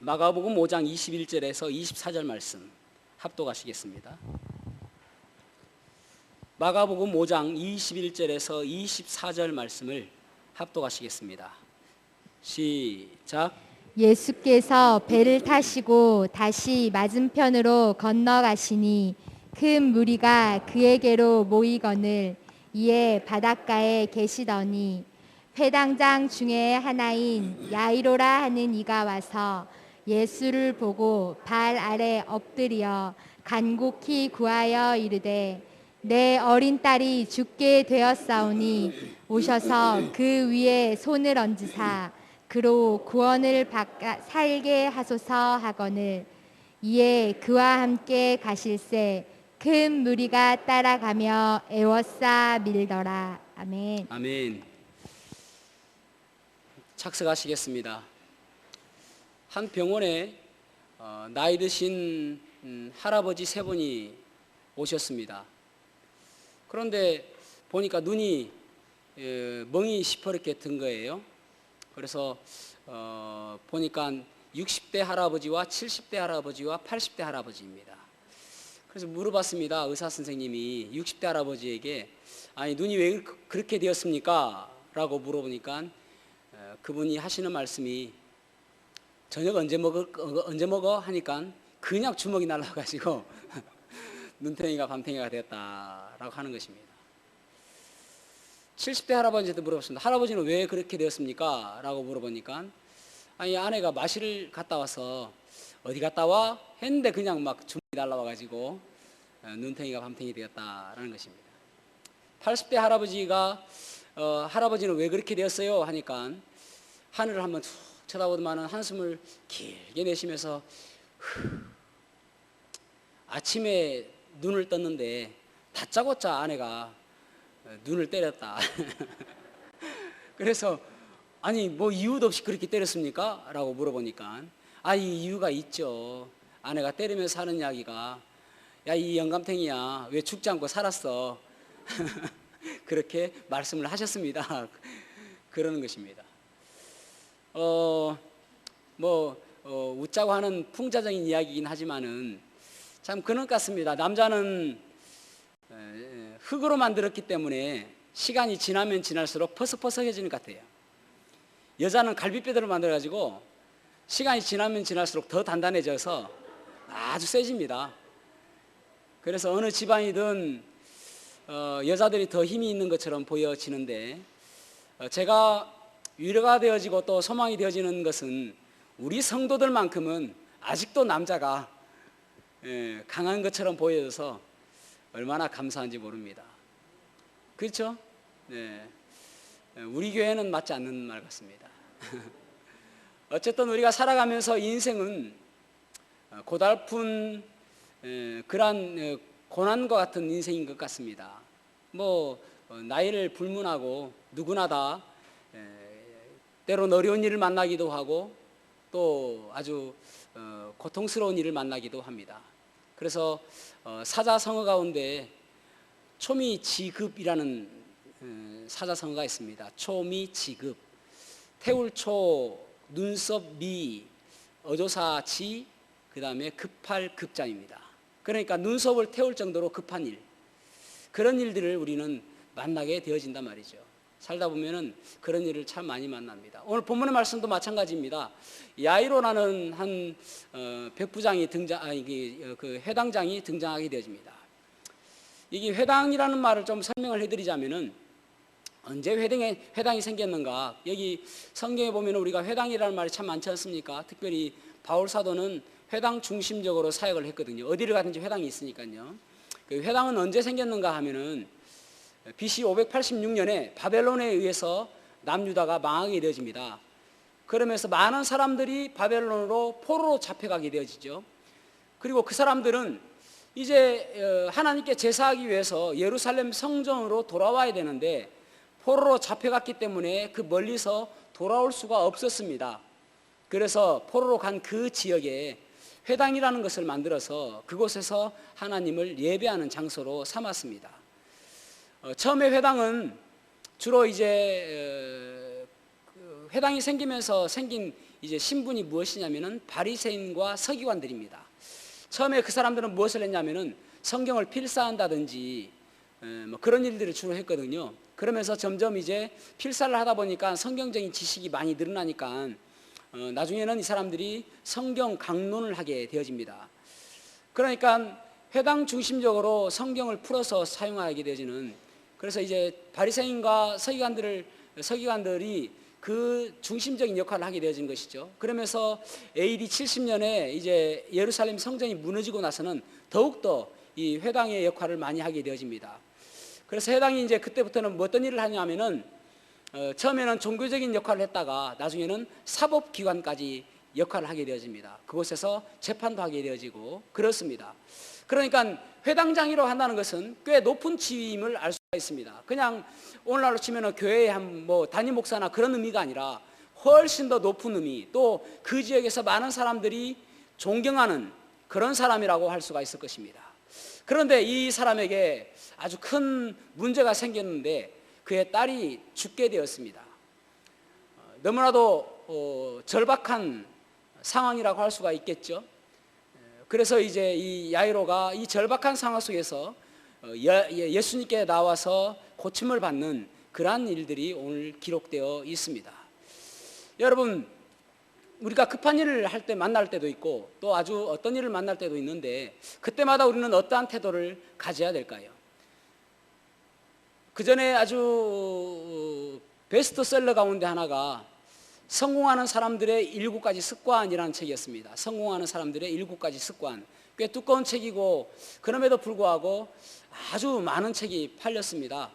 마가복음 5장 21절에서 24절 말씀 합독하시겠습니다. 마가복음 5장 21절에서 24절 말씀을 합독하시겠습니다. 시작. 예수께서 배를 타시고 다시 맞은편으로 건너가시니 큰 무리가 그에게로 모이거늘 이에 바닷가에 계시더니 회당장 중에 하나인 야이로라 하는 이가 와서 예수를 보고 발 아래 엎드려 간곡히 구하여 이르되 내 어린 딸이 죽게 되었사오니 오셔서 그 위에 손을 얹으사 그로 구원을 살게 하소서 하거늘 이에 그와 함께 가실새 큰 무리가 따라가며 애워싸 밀더라. 아멘. 아멘. 착석하시겠습니다. 한 병원에 나이 드신 할아버지 세 분이 오셨습니다. 그런데 보니까 눈이 멍이 시퍼렇게 든 거예요. 그래서 보니까 60대 할아버지와 70대 할아버지와 80대 할아버지입니다. 그래서 물어봤습니다. 의사 선생님이 60대 할아버지에게 아니 눈이 왜 그렇게 되었습니까? 라고 물어보니까 그분이 하시는 말씀이 저녁 언제 먹어? 하니까 그냥 주먹이 날라가지고 눈탱이가 밤탱이가 되었다라고 하는 것입니다. 70대 할아버지한테 물어봤습니다. 할아버지는 왜 그렇게 되었습니까? 라고 물어보니까 아니 아내가 마실을 갔다 와서 어디 갔다 와? 했는데 그냥 막 주먹이 날라와가지고 눈탱이가 밤탱이 되었다라는 것입니다. 80대 할아버지가 할아버지는 왜 그렇게 되었어요? 하니까 하늘을 한번 툭 쳐다보더만은 한숨을 길게 내쉬면서 아침에 눈을 떴는데 다짜고짜 아내가 눈을 때렸다. 그래서 아니 뭐 이유도 없이 그렇게 때렸습니까? 라고 물어보니까 이 이유가 있죠. 아내가 때리면서 하는 이야기가 야 이 영감탱이야 왜 죽지 않고 살았어. 그렇게 말씀을 하셨습니다. 그러는 것입니다. 웃자고 하는 풍자적인 이야기이긴 하지만은 참 그런 것 같습니다. 남자는 흙으로 만들었기 때문에 시간이 지나면 지날수록 퍼석퍼석해지는 것 같아요. 여자는 갈비뼈대로 만들어가지고 시간이 지나면 지날수록 더 단단해져서 아주 세집니다. 그래서 어느 집안이든 여자들이 더 힘이 있는 것처럼 보여지는데 제가 위로가 되어지고 또 소망이 되어지는 것은 우리 성도들만큼은 아직도 남자가 강한 것처럼 보여져서 얼마나 감사한지 모릅니다. 그렇죠? 네. 우리 교회는 맞지 않는 말 같습니다. 어쨌든 우리가 살아가면서 인생은 고달픈 그러한 고난과 같은 인생인 것 같습니다. 나이를 불문하고 누구나 다 때론 어려운 일을 만나기도 하고 또 아주 고통스러운 일을 만나기도 합니다. 그래서 사자성어 가운데 초미지급이라는 사자성어가 있습니다. 초미지급, 태울초, 눈썹미, 어조사지, 그 다음에 급할 급자입니다. 그러니까 눈썹을 태울 정도로 급한 일, 그런 일들을 우리는 만나게 되어진단 말이죠. 살다 보면은 그런 일을 참 많이 만납니다. 오늘 본문의 말씀도 마찬가지입니다. 야이로라는 한 백부장이 그 회당장이 등장하게 되어집니다. 이게 회당이라는 말을 좀 설명을 해드리자면은 언제 회당이 생겼는가? 여기 성경에 보면 우리가 회당이라는 말이 참 많지 않습니까? 특별히 바울 사도는 회당 중심적으로 사역을 했거든요. 어디를 가든지 회당이 있으니까요. 그 회당은 언제 생겼는가 하면은 BC 586년에 바벨론에 의해서 남유다가 망하게 되어집니다. 그러면서 많은 사람들이 바벨론으로 포로로 잡혀가게 되어지죠. 그리고 그 사람들은 이제 하나님께 제사하기 위해서 예루살렘 성전으로 돌아와야 되는데 포로로 잡혀갔기 때문에 그 멀리서 돌아올 수가 없었습니다. 그래서 포로로 간 그 지역에 회당이라는 것을 만들어서 그곳에서 하나님을 예배하는 장소로 삼았습니다. 처음에 회당은 주로 이제 회당이 생기면서 생긴 이제 신분이 무엇이냐면은 바리새인과 서기관들입니다. 처음에 그 사람들은 무엇을 했냐면은 성경을 필사한다든지 뭐 그런 일들을 주로 했거든요. 그러면서 점점 이제 필사를 하다 보니까 성경적인 지식이 많이 늘어나니까 나중에는 이 사람들이 성경 강론을 하게 되어집니다. 그러니까 회당 중심적으로 성경을 풀어서 사용하게 되어지는, 그래서 이제 바리새인과 서기관들이 그 중심적인 역할을 하게 되어진 것이죠. 그러면서 AD 70년에 이제 예루살렘 성전이 무너지고 나서는 더욱더 이 회당의 역할을 많이 하게 되어집니다. 그래서 회당이 이제 그때부터는 어떤 일을 하냐면은 처음에는 종교적인 역할을 했다가 나중에는 사법기관까지 역할을 하게 되어집니다. 그곳에서 재판도 하게 되어지고 그렇습니다. 그러니까 회당장이로 한다는 것은 꽤 높은 지위임을 알 수가 있습니다. 그냥 오늘날로 치면 교회의 한 뭐 담임 목사나 그런 의미가 아니라 훨씬 더 높은 의미, 또 그 지역에서 많은 사람들이 존경하는 그런 사람이라고 할 수가 있을 것입니다. 그런데 이 사람에게 아주 큰 문제가 생겼는데 그의 딸이 죽게 되었습니다. 너무나도 절박한 상황이라고 할 수가 있겠죠. 그래서 이제 이 야이로가 이 절박한 상황 속에서 예수님께 나와서 고침을 받는 그러한 일들이 오늘 기록되어 있습니다. 여러분, 우리가 급한 일을 할 때 만날 때도 있고 또 아주 어떤 일을 만날 때도 있는데 그때마다 우리는 어떠한 태도를 가져야 될까요? 그 전에 아주 베스트셀러 가운데 하나가 성공하는 사람들의 7가지 습관이라는 책이었습니다. 성공하는 사람들의 7가지 습관. 꽤 두꺼운 책이고 그럼에도 불구하고 아주 많은 책이 팔렸습니다.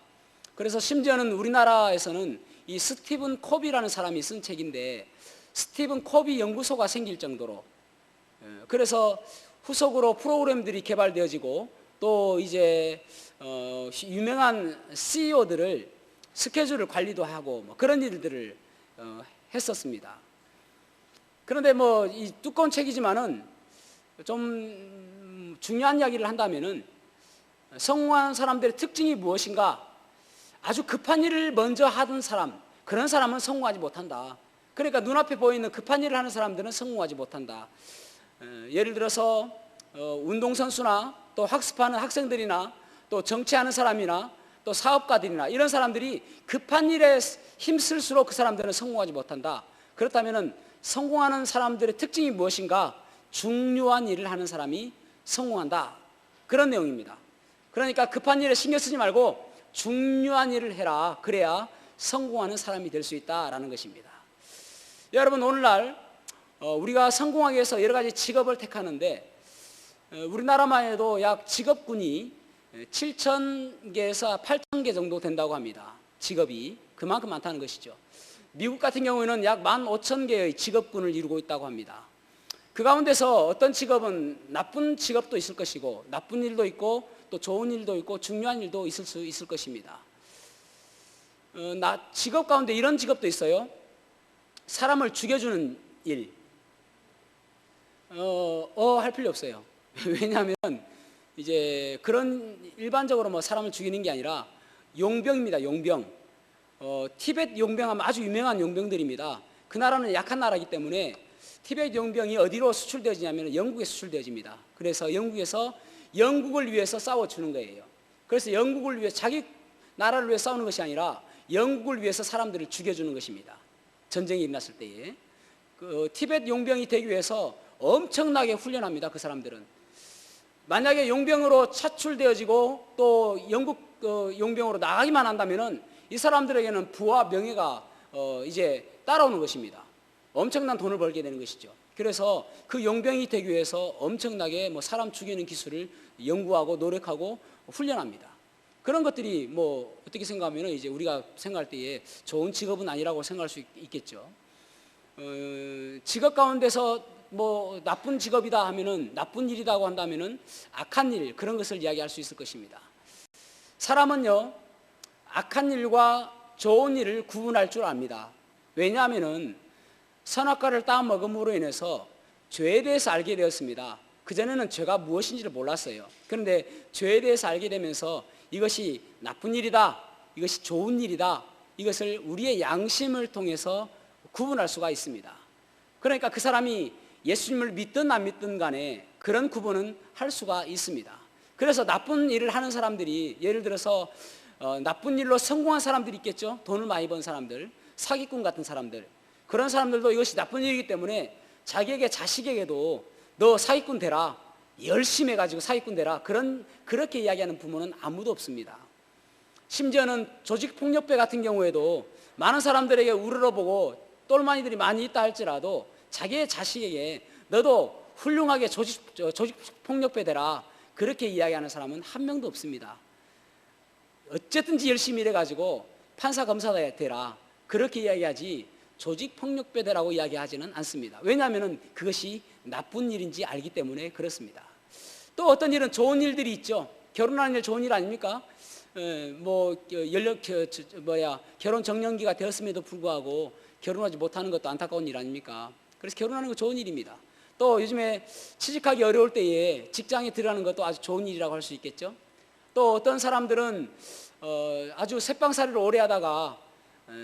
그래서 심지어는 우리나라에서는 이 스티븐 코비라는 사람이 쓴 책인데 스티븐 코비 연구소가 생길 정도로, 그래서 후속으로 프로그램들이 개발되어지고 또 이제 유명한 CEO들을 스케줄을 관리도 하고 뭐 그런 일들을 했었습니다. 그런데 뭐 이 두꺼운 책이지만은 좀 중요한 이야기를 한다면은 성공한 사람들의 특징이 무엇인가? 아주 급한 일을 먼저 하던 사람, 그런 사람은 성공하지 못한다. 그러니까 눈앞에 보이는 급한 일을 하는 사람들은 성공하지 못한다. 예를 들어서 운동선수나 또 학습하는 학생들이나 또 정치하는 사람이나 또 사업가들이나 이런 사람들이 급한 일에 힘쓸수록 그 사람들은 성공하지 못한다. 그렇다면 성공하는 사람들의 특징이 무엇인가? 중요한 일을 하는 사람이 성공한다. 그런 내용입니다. 그러니까 급한 일에 신경 쓰지 말고 중요한 일을 해라. 그래야 성공하는 사람이 될 수 있다라는 것입니다. 여러분, 오늘날 우리가 성공하기 위해서 여러 가지 직업을 택하는데 우리나라만 해도 약 직업군이 7,000개에서 8,000개 정도 된다고 합니다. 직업이 그만큼 많다는 것이죠. 미국 같은 경우에는 약 15,000개의 직업군을 이루고 있다고 합니다. 그 가운데서 어떤 직업은 나쁜 직업도 있을 것이고 나쁜 일도 있고 또 좋은 일도 있고 중요한 일도 있을 수 있을 것입니다. 직업 가운데 이런 직업도 있어요. 사람을 죽여주는 일. 할 필요 없어요. 왜냐하면 이제 그런 일반적으로 뭐 사람을 죽이는 게 아니라 용병입니다. 용병. 티벳 용병하면 아주 유명한 용병들입니다. 그 나라는 약한 나라이기 때문에 티벳 용병이 어디로 수출되어지냐면 영국에 수출되어집니다. 그래서 영국에서 영국을 위해서 싸워주는 거예요. 그래서 영국을 위해 자기 나라를 위해 싸우는 것이 아니라 영국을 위해서 사람들을 죽여주는 것입니다. 전쟁이 일어났을 때에 그 티벳 용병이 되기 위해서 엄청나게 훈련합니다. 그 사람들은 만약에 용병으로 차출되어지고 또 영국 용병으로 나가기만 한다면은 이 사람들에게는 부와 명예가 이제 따라오는 것입니다. 엄청난 돈을 벌게 되는 것이죠. 그래서 그 용병이 되기 위해서 엄청나게 뭐 사람 죽이는 기술을 연구하고 노력하고 훈련합니다. 그런 것들이 뭐 어떻게 생각하면 이제 우리가 생각할 때에 좋은 직업은 아니라고 생각할 수 있겠죠. 직업 가운데서 뭐 나쁜 직업이다 하면은 나쁜 일이라고 한다면은 악한 일 그런 것을 이야기할 수 있을 것입니다. 사람은요 악한 일과 좋은 일을 구분할 줄 압니다. 왜냐하면은 선악과를 따 먹음으로 인해서 죄에 대해서 알게 되었습니다. 그전에는 죄가 무엇인지를 몰랐어요. 그런데 죄에 대해서 알게 되면서 이것이 나쁜 일이다, 이것이 좋은 일이다, 이것을 우리의 양심을 통해서 구분할 수가 있습니다. 그러니까 그 사람이 예수님을 믿든 안 믿든 간에 그런 구분은 할 수가 있습니다. 그래서 나쁜 일을 하는 사람들이, 예를 들어서 나쁜 일로 성공한 사람들이 있겠죠. 돈을 많이 번 사람들, 사기꾼 같은 사람들, 그런 사람들도 이것이 나쁜 일이기 때문에 자기에게, 자식에게도 너 사기꾼 되라, 열심히 해가지고 사기꾼 되라, 그렇게 이야기하는 부모는 아무도 없습니다. 심지어는 조직폭력배 같은 경우에도 많은 사람들에게 우러러보고 똘마니들이 많이 있다 할지라도 자기의 자식에게 너도 훌륭하게 조직폭력배 되라, 그렇게 이야기하는 사람은 한 명도 없습니다. 어쨌든지 열심히 일해가지고 판사 검사 되라, 그렇게 이야기하지 조직폭력배 되라고 이야기하지는 않습니다. 왜냐하면 그것이 나쁜 일인지 알기 때문에 그렇습니다. 또 어떤 일은 좋은 일들이 있죠. 결혼하는 일 좋은 일 아닙니까? 결혼 정년기가 되었음에도 불구하고 결혼하지 못하는 것도 안타까운 일 아닙니까? 그래서 결혼하는 거 좋은 일입니다. 또 요즘에 취직하기 어려울 때에 직장에 들어가는 것도 아주 좋은 일이라고 할 수 있겠죠. 또 어떤 사람들은 아주 새빵살이를 오래 하다가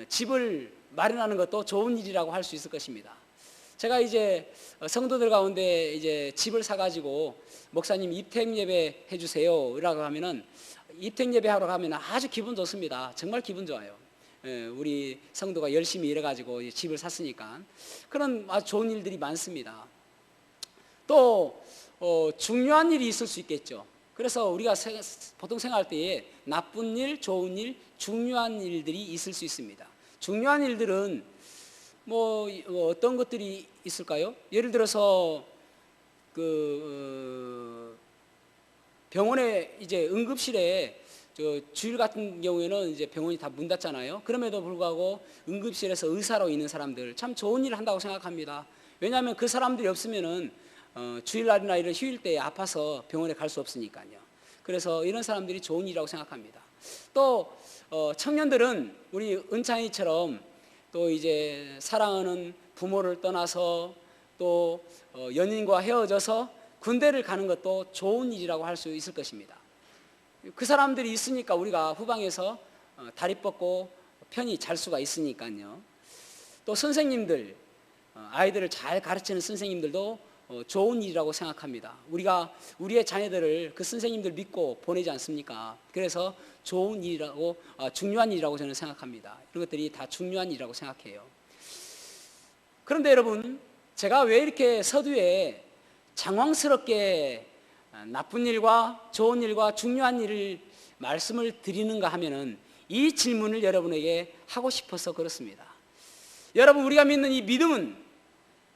집을 마련하는 것도 좋은 일이라고 할 수 있을 것입니다. 제가 이제 성도들 가운데 이제 집을 사가지고 목사님 입택 예배 해주세요 라고 하면은, 입택 예배 하러 가면 아주 기분 좋습니다. 정말 기분 좋아요. 우리 성도가 열심히 일해가지고 집을 샀으니까. 그런 아주 좋은 일들이 많습니다. 또 중요한 일이 있을 수 있겠죠. 그래서 우리가 보통 생각할 때에 나쁜 일, 좋은 일, 중요한 일들이 있을 수 있습니다. 중요한 일들은 어떤 것들이 있을까요? 예를 들어서 병원에 이제 응급실에 주일 같은 경우에는 이제 병원이 다 문 닫잖아요. 그럼에도 불구하고 응급실에서 의사로 있는 사람들 참 좋은 일을 한다고 생각합니다. 왜냐하면 그 사람들이 없으면은 주일날이나 이런 휴일 때에 아파서 병원에 갈 수 없으니까요. 그래서 이런 사람들이 좋은 일이라고 생각합니다. 또 청년들은 우리 은찬이처럼 또 이제 사랑하는 부모를 떠나서 또 연인과 헤어져서 군대를 가는 것도 좋은 일이라고 할 수 있을 것입니다. 그 사람들이 있으니까 우리가 후방에서 다리 뻗고 편히 잘 수가 있으니까요. 또 선생님들, 아이들을 잘 가르치는 선생님들도 좋은 일이라고 생각합니다. 우리가 우리의 자녀들을 그 선생님들 믿고 보내지 않습니까? 그래서 좋은 일이라고, 중요한 일이라고 저는 생각합니다. 이런 것들이 다 중요한 일이라고 생각해요. 그런데 여러분, 제가 왜 이렇게 서두에 장황스럽게 나쁜 일과 좋은 일과 중요한 일을 말씀을 드리는가 하면은, 이 질문을 여러분에게 하고 싶어서 그렇습니다. 여러분, 우리가 믿는 이 믿음은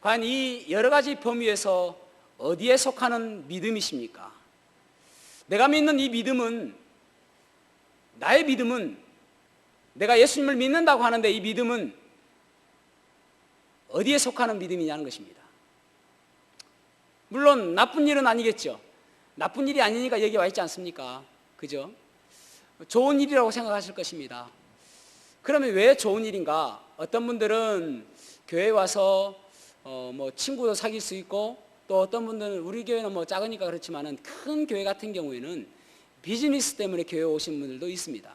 과연 이 여러 가지 범위에서 어디에 속하는 믿음이십니까? 내가 믿는 이 믿음은, 나의 믿음은, 내가 예수님을 믿는다고 하는데 이 믿음은 어디에 속하는 믿음이냐는 것입니다. 물론 나쁜 일은 아니겠죠. 나쁜 일이 아니니까 여기 와 있지 않습니까? 그죠? 좋은 일이라고 생각하실 것입니다. 그러면 왜 좋은 일인가? 어떤 분들은 교회에 와서 친구도 사귈 수 있고, 또 어떤 분들은, 우리 교회는 작으니까 그렇지만은 큰 교회 같은 경우에는 비즈니스 때문에 교회에 오신 분들도 있습니다.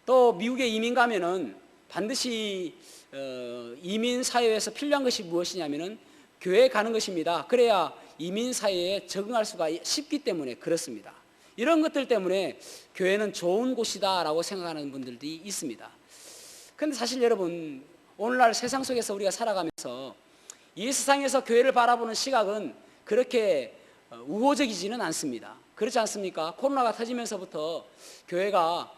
또 미국에 이민 가면은 반드시 이민 사회에서 필요한 것이 무엇이냐면은 교회에 가는 것입니다. 그래야 이민 사회에 적응할 수가 쉽기 때문에 그렇습니다. 이런 것들 때문에 교회는 좋은 곳이다라고 생각하는 분들이 있습니다. 그런데 사실 여러분, 오늘날 세상 속에서 우리가 살아가면서 이 세상에서 교회를 바라보는 시각은 그렇게 우호적이지는 않습니다. 그렇지 않습니까? 코로나가 터지면서부터 교회가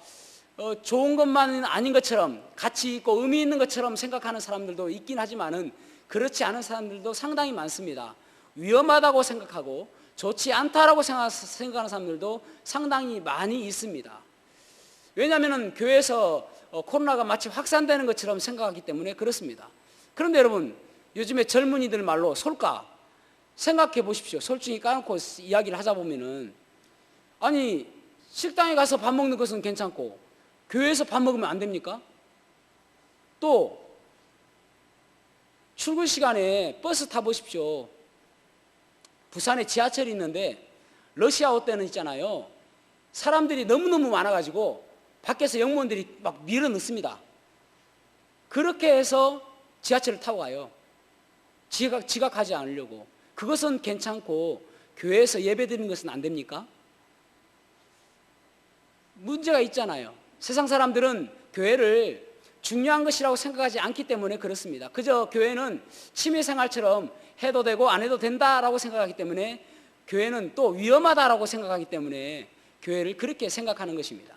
좋은 것만은 아닌 것처럼, 가치 있고 의미 있는 것처럼 생각하는 사람들도 있긴 하지만은 그렇지 않은 사람들도 상당히 많습니다. 위험하다고 생각하고 좋지 않다라고 생각하는 사람들도 상당히 많이 있습니다. 왜냐하면 교회에서 코로나가 마치 확산되는 것처럼 생각하기 때문에 그렇습니다. 그런데 여러분, 요즘에 젊은이들 말로 솔까, 생각해 보십시오. 솔직히 까놓고 이야기를 하자 보면은, 아니, 식당에 가서 밥 먹는 것은 괜찮고 교회에서 밥 먹으면 안 됩니까? 또 출근 시간에 버스 타보십시오. 부산에 지하철이 있는데 러시아어 때는 있잖아요. 사람들이 너무너무 많아가지고 밖에서 영무원들이 막 밀어 넣습니다. 그렇게 해서 지하철을 타고 가요. 지각하지 않으려고. 그것은 괜찮고 교회에서 예배드리는 것은 안 됩니까? 문제가 있잖아요. 세상 사람들은 교회를 중요한 것이라고 생각하지 않기 때문에 그렇습니다. 그저 교회는 취미생활처럼 해도 되고 안 해도 된다라고 생각하기 때문에, 교회는 또 위험하다라고 생각하기 때문에 교회를 그렇게 생각하는 것입니다.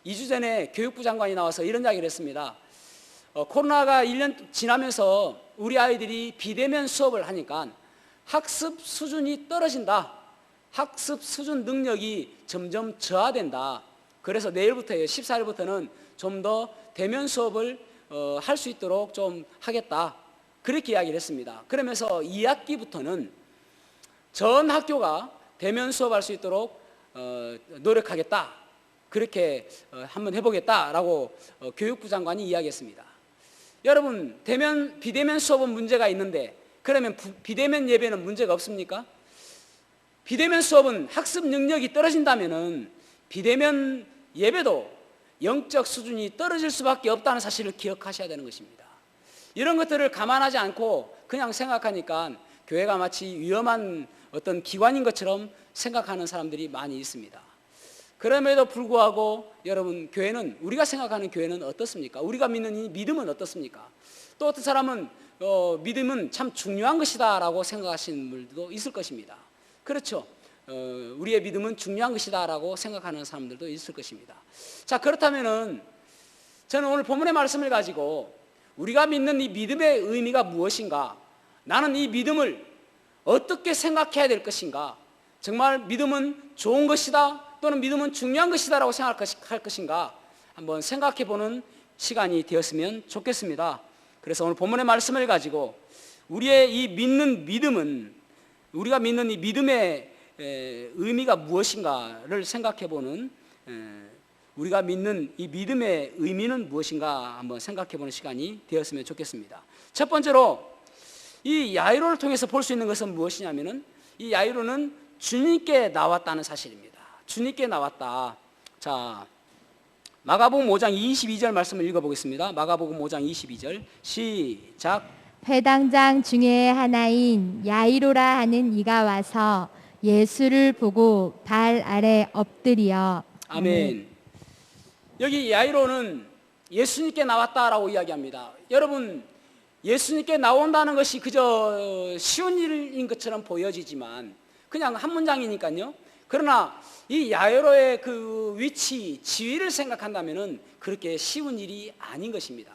2주 전에 교육부 장관이 나와서 이런 이야기를 했습니다. 코로나가 1년 지나면서 우리 아이들이 비대면 수업을 하니까 학습 수준이 떨어진다. 학습 수준 능력이 점점 저하된다. 그래서 내일부터예요. 14일부터는 좀 더 대면 수업을 할 수 있도록 좀 하겠다. 그렇게 이야기를 했습니다. 그러면서 2학기부터는 전 학교가 대면 수업할 수 있도록 노력하겠다. 그렇게 한번 해보겠다라고 교육부 장관이 이야기했습니다. 여러분, 비대면 수업은 문제가 있는데, 그러면 비대면 예배는 문제가 없습니까? 비대면 수업은 학습 능력이 떨어진다면은 비대면 예배도 영적 수준이 떨어질 수밖에 없다는 사실을 기억하셔야 되는 것입니다. 이런 것들을 감안하지 않고 그냥 생각하니까 교회가 마치 위험한 어떤 기관인 것처럼 생각하는 사람들이 많이 있습니다. 그럼에도 불구하고 여러분, 교회는, 우리가 생각하는 교회는 어떻습니까? 우리가 믿는 이 믿음은 어떻습니까? 또 어떤 사람은 믿음은 참 중요한 것이다 라고 생각하시는 분들도 있을 것입니다. 그렇죠. 우리의 믿음은 중요한 것이다 라고 생각하는 사람들도 있을 것입니다. 자, 그렇다면은 저는 오늘 본문의 말씀을 가지고 우리가 믿는 이 믿음의 의미가 무엇인가, 나는 이 믿음을 어떻게 생각해야 될 것인가, 정말 믿음은 좋은 것이다 또는 믿음은 중요한 것이다 라고 생각할 것인가 한번 생각해 보는 시간이 되었으면 좋겠습니다. 그래서 오늘 본문의 말씀을 가지고 우리의 이 믿는 믿음은, 우리가 믿는 이 믿음의 의미가 무엇인가를 생각해 보는, 우리가 믿는 이 믿음의 의미는 무엇인가 한번 생각해 보는 시간이 되었으면 좋겠습니다. 첫 번째로 이 야이로를 통해서 볼 수 있는 것은 무엇이냐면은, 이 야이로는 주님께 나왔다는 사실입니다. 주님께 나왔다. 자, 마가복음 5장 22절 말씀을 읽어보겠습니다. 마가복음 5장 22절 시작. 회당장 중에 하나인 야이로라 하는 이가 와서 예수를 보고 발 아래 엎드려. 아멘. 여기 야이로는 예수님께 나왔다라고 이야기합니다. 여러분, 예수님께 나온다는 것이 그저 쉬운 일인 것처럼 보여지지만 그냥 한 문장이니까요. 그러나 이 야이로의 그 위치, 지위를 생각한다면은 그렇게 쉬운 일이 아닌 것입니다.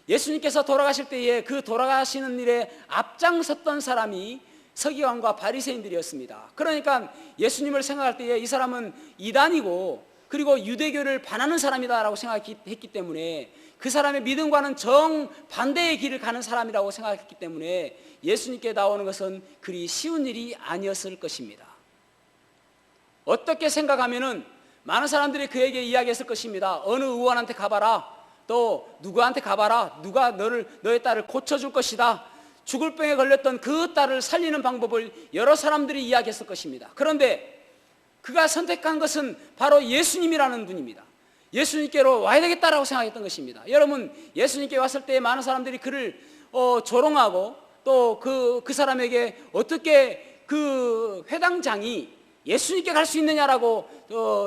예수님께서 돌아가실 때에 그 돌아가시는 일에 앞장섰던 사람이 서기관과 바리새인들이었습니다. 그러니까 예수님을 생각할 때에 이 사람은 이단이고 그리고 유대교를 반하는 사람이다라고 생각했기 때문에, 그 사람의 믿음과는 정반대의 길을 가는 사람이라고 생각했기 때문에 예수님께 나오는 것은 그리 쉬운 일이 아니었을 것입니다. 어떻게 생각하면은 많은 사람들이 그에게 이야기했을 것입니다. 어느 의원한테 가봐라, 또 누구한테 가봐라, 누가 너의 딸을 고쳐줄 것이다, 죽을 병에 걸렸던 그 딸을 살리는 방법을 여러 사람들이 이야기했을 것입니다. 그런데 그가 선택한 것은 바로 예수님이라는 분입니다. 예수님께로 와야 되겠다라고 생각했던 것입니다. 여러분, 예수님께 왔을 때 많은 사람들이 그를 조롱하고 또 그 사람에게 어떻게 그 회당장이 예수님께 갈 수 있느냐라고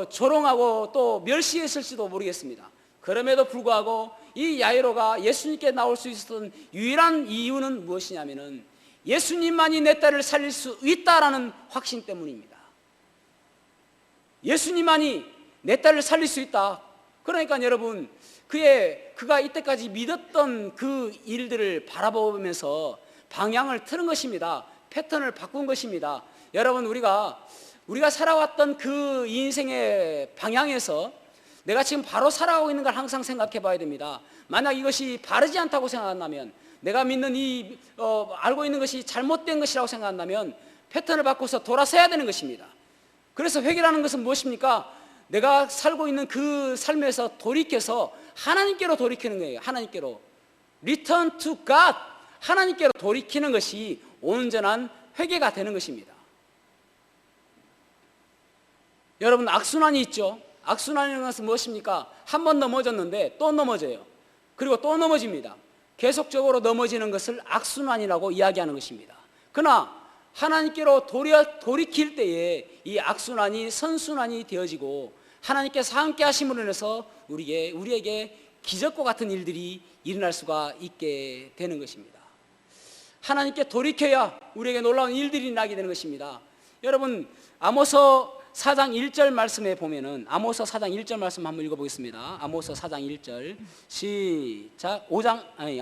조롱하고 또 멸시했을지도 모르겠습니다. 그럼에도 불구하고 이 야이로가 예수님께 나올 수 있었던 유일한 이유는 무엇이냐면은 예수님만이 내 딸을 살릴 수 있다라는 확신 때문입니다. 예수님만이 내 딸을 살릴 수 있다. 그러니까 여러분, 그가 이때까지 믿었던 그 일들을 바라보면서 방향을 틀은 것입니다. 패턴을 바꾼 것입니다. 여러분, 우리가 살아왔던 그 인생의 방향에서 내가 지금 바로 살아가고 있는 걸 항상 생각해 봐야 됩니다. 만약 이것이 바르지 않다고 생각한다면, 내가 믿는 알고 있는 것이 잘못된 것이라고 생각한다면 패턴을 바꿔서 돌아서야 되는 것입니다. 그래서 회개라는 것은 무엇입니까? 내가 살고 있는 그 삶에서 돌이켜서 하나님께로 돌이키는 거예요. 하나님께로. Return to God. 하나님께로 돌이키는 것이 온전한 회개가 되는 것입니다. 여러분, 악순환이 있죠. 악순환이라는 것은 무엇입니까? 한 번 넘어졌는데 또 넘어져요. 그리고 또 넘어집니다. 계속적으로 넘어지는 것을 악순환이라고 이야기하는 것입니다. 그러나 하나님께로 돌이킬 때에 이 악순환이 선순환이 되어지고 하나님께서 함께 하심으로 인해서 우리에게 기적과 같은 일들이 일어날 수가 있게 되는 것입니다. 하나님께 돌이켜야 우리에게 놀라운 일들이 나게 되는 것입니다. 여러분, 아모서 4장 1절 말씀에 보면은, 아모서 4장 1절 말씀 한번 읽어보겠습니다. 아모서 4장 1절 시작.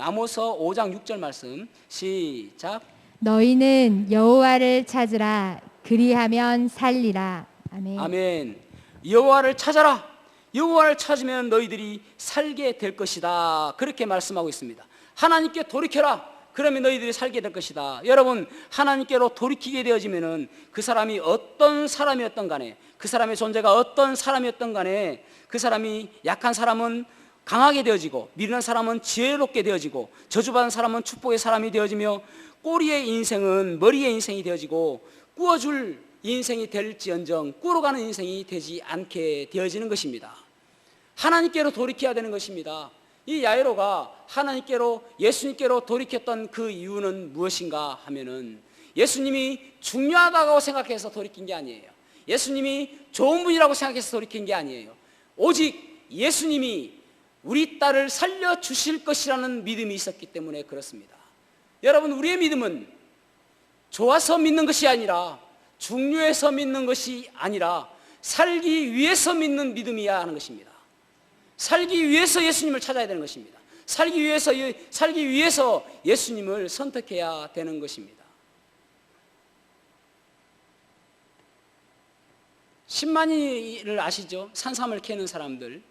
아모서 5장 6절 말씀 시작. 너희는 여호와를 찾으라. 그리하면 살리라. 아멘. 아멘. 여호와를 찾아라. 여호와를 찾으면 너희들이 살게 될 것이다. 그렇게 말씀하고 있습니다. 하나님께 돌이켜라. 그러면 너희들이 살게 될 것이다. 여러분, 하나님께로 돌이키게 되어지면은 그 사람이 어떤 사람이었던 간에, 그 사람의 존재가 어떤 사람이었던 간에, 그 사람이 약한 사람은 강하게 되어지고, 미련한 사람은 지혜롭게 되어지고, 저주받은 사람은 축복의 사람이 되어지며, 꼬리의 인생은 머리의 인생이 되어지고, 꾸어줄 인생이 될지언정 꾸어가는 인생이 되지 않게 되어지는 것입니다. 하나님께로 돌이켜야 되는 것입니다. 이 야이로가 하나님께로, 예수님께로 돌이켰던 그 이유는 무엇인가 하면은, 예수님이 중요하다고 생각해서 돌이킨 게 아니에요. 예수님이 좋은 분이라고 생각해서 돌이킨 게 아니에요. 오직 예수님이 우리 딸을 살려주실 것이라는 믿음이 있었기 때문에 그렇습니다. 여러분, 우리의 믿음은 좋아서 믿는 것이 아니라, 중요해서 믿는 것이 아니라, 살기 위해서 믿는 믿음이어야 하는 것입니다. 살기 위해서 예수님을 찾아야 되는 것입니다. 살기 위해서 예수님을 선택해야 되는 것입니다. 신만이를 아시죠? 산삼을 캐는 사람들.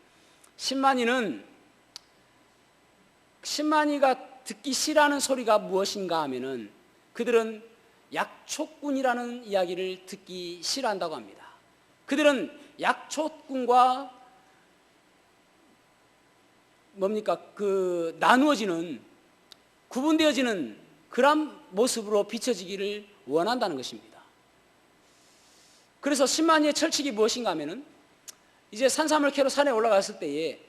신만이가 듣기 싫어하는 소리가 무엇인가 하면은, 그들은 약초꾼이라는 이야기를 듣기 싫어한다고 합니다. 그들은 약초꾼과 나누어지는, 구분되어지는 그런 모습으로 비춰지기를 원한다는 것입니다. 그래서 신만이의 철칙이 무엇인가 하면은, 이제 산삼을 캐러 산에 올라갔을 때에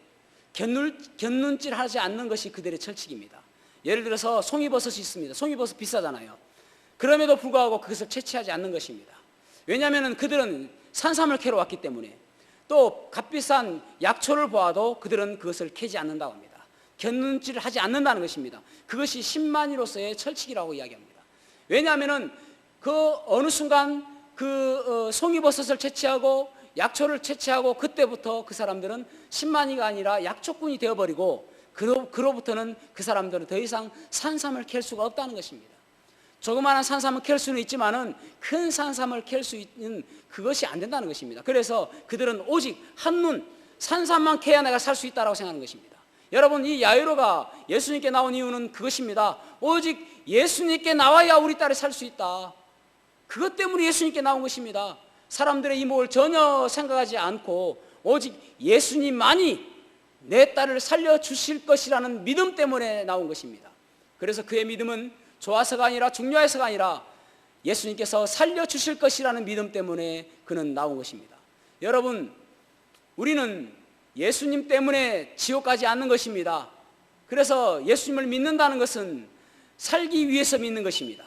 곁눈질 하지 않는 것이 그들의 철칙입니다. 예를 들어서 송이버섯이 있습니다. 송이버섯 비싸잖아요. 그럼에도 불구하고 그것을 채취하지 않는 것입니다. 왜냐하면 그들은 산삼을 캐러 왔기 때문에, 또 값비싼 약초를 보아도 그들은 그것을 캐지 않는다고 합니다. 곁눈질을 하지 않는다는 것입니다. 그것이 신만이로서의 철칙이라고 이야기합니다. 왜냐하면 그 어느 순간 송이버섯을 채취하고 약초를 채취하고, 그때부터 그 사람들은 신만이가 아니라 약초꾼이 되어버리고, 그로부터는 그 사람들은 더 이상 산삼을 캘 수가 없다는 것입니다. 조그마한 산삼을 캘 수는 있지만은 큰 산삼을 캘 수 있는 그것이 안 된다는 것입니다. 그래서 그들은 오직 한눈 산삼만 캐야 내가 살 수 있다라고 생각하는 것입니다. 여러분, 이 야이로가 예수님께 나온 이유는 그것입니다. 오직 예수님께 나와야 우리 딸이 살 수 있다. 그것 때문에 예수님께 나온 것입니다. 사람들의 이목을 전혀 생각하지 않고 오직 예수님만이 내 딸을 살려주실 것이라는 믿음 때문에 나온 것입니다. 그래서 그의 믿음은 좋아서가 아니라, 중요해서가 아니라, 예수님께서 살려주실 것이라는 믿음 때문에 그는 나온 것입니다. 여러분, 우리는 예수님 때문에 지옥 가지 않는 것입니다. 그래서 예수님을 믿는다는 것은 살기 위해서 믿는 것입니다.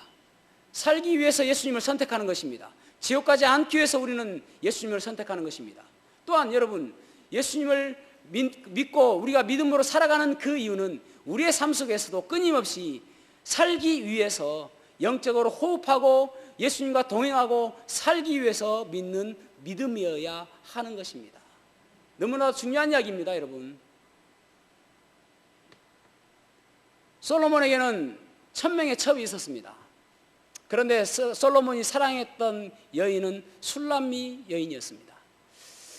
살기 위해서 예수님을 선택하는 것입니다. 지옥 가지 않기 위해서 우리는 예수님을 선택하는 것입니다. 또한 여러분, 예수님을 믿고 우리가 믿음으로 살아가는 그 이유는 우리의 삶 속에서도 끊임없이 살기 위해서 영적으로 호흡하고 예수님과 동행하고 살기 위해서 믿는 믿음이어야 하는 것입니다. 너무나 중요한 이야기입니다, 여러분. 솔로몬에게는 1000명의 첩이 있었습니다. 그런데 솔로몬이 사랑했던 여인은 술람미 여인이었습니다.